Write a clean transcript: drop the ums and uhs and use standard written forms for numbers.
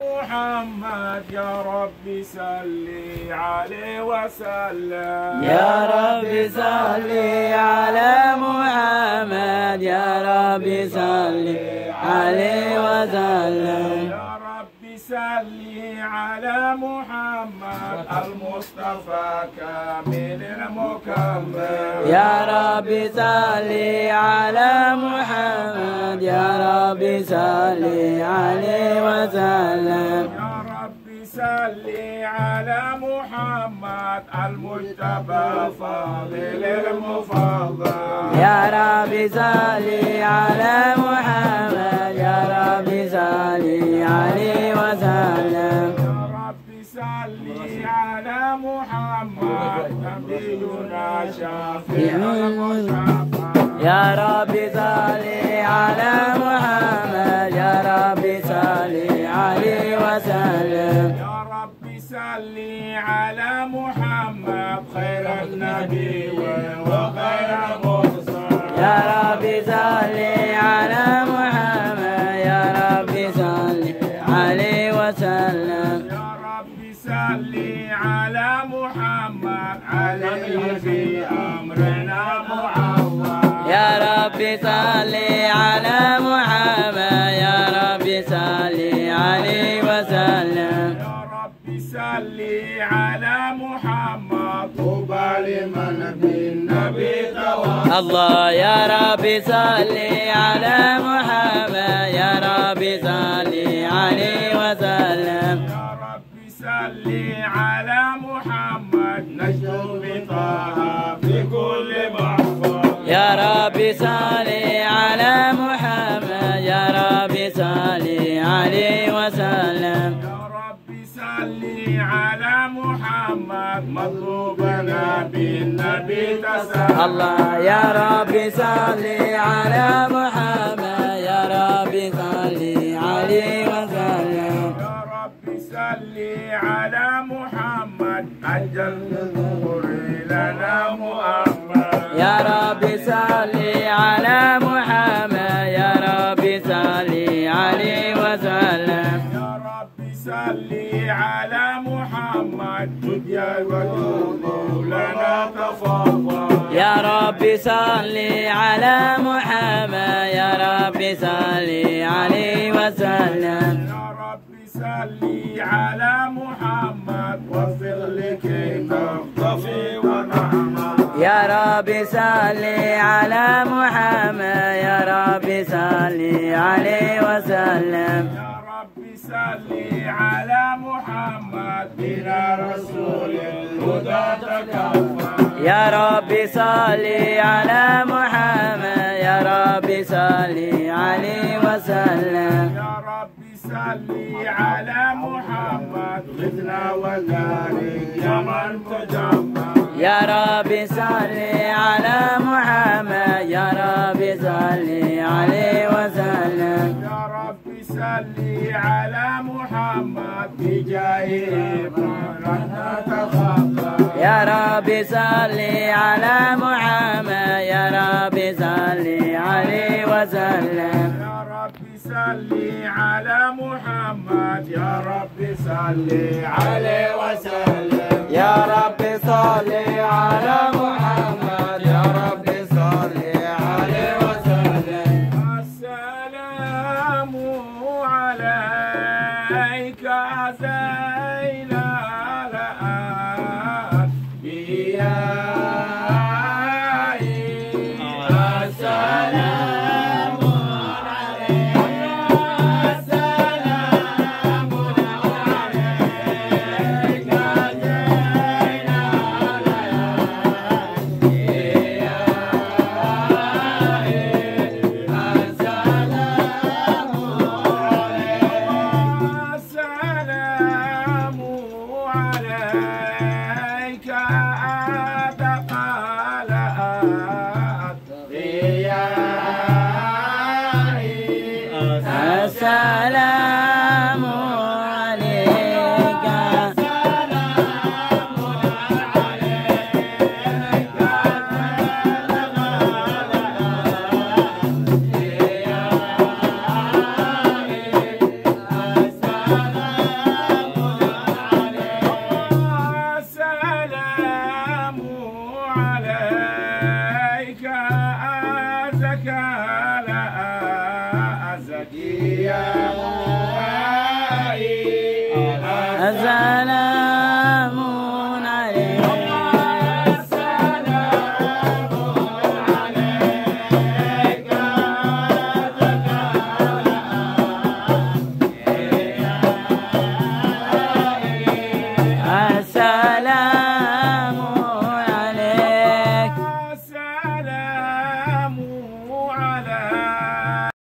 محمد يا رب صل عليه وسلم. يا رب صل على محمد يا رب صل عليه وسلم. يا رب صل على محمد المصطفى كامل المكمل. يا رب صل على محمد يا رب صل عليه وسلم. يا رب صل على محمد المجتبى فاضل المفضل. يا رب صل على محمد يا رب صل عليه وسلم. يا رب صل على محمد نبينا شافع المشفع. يا رب صل على محمد يا رب صل عليه وسلم. يا رب صل على محمد خير النبي وخير المرسل. يا رب صل على محمد يا رب صل عليه وسلم. يا رب صل على محمد عليه في أمرنا معول. يا رب صل على محمد يا رب صل عليه وسلم. يا رب صل على محمد طوبى لمن بالنبي توفى. الله يا رب صل على محمد يا رب صل عليه وسلم. يا رب صل على محمد نشر بطه في كل محفظ. يا رب صل على محمد يا رب صل عليه وسلم. يا رب صل على محمد مطلوبنا بالنبي تسلم. الله يا رب صل على محمد يا رب صل عليه وسلم. يا رب صل على محمد أجل الظهور لنا مؤمن. يا رب صل على محمد يا رب صل عليه وسلم. يا رب صل على محمد تديا وجود لنا تفضل. يا رب صل على محمد يا رب صل عليه وسلم. يا رب صل على محمد وفق لكي تقتفي ونعمة. يا رب صل على محمد يا رب صل عليه وسلم. يا رب صل على محمد بنا رسول الهدى تكفى. يا رب صل على محمد يا رب صل عليه وسلم. يا رب صل على محمد غثنا وذلك يا من تجمع. يا رب صل على محمد يا رب صل عليه وسلم. يا رب صل على محمد بجاهه لنا تخفى. يا رب صل على محمد يا رب صل عليه وسلم. يا رب صل على محمد يا رب صل عليه وسلم. يا رب صل على محمد يا رب صل عليه وسلم. السلام عليك زين الأنبياء. السلام عليك السلام عليك زين الأنبياء. السلام لك لا أزكي يا مولاي السلام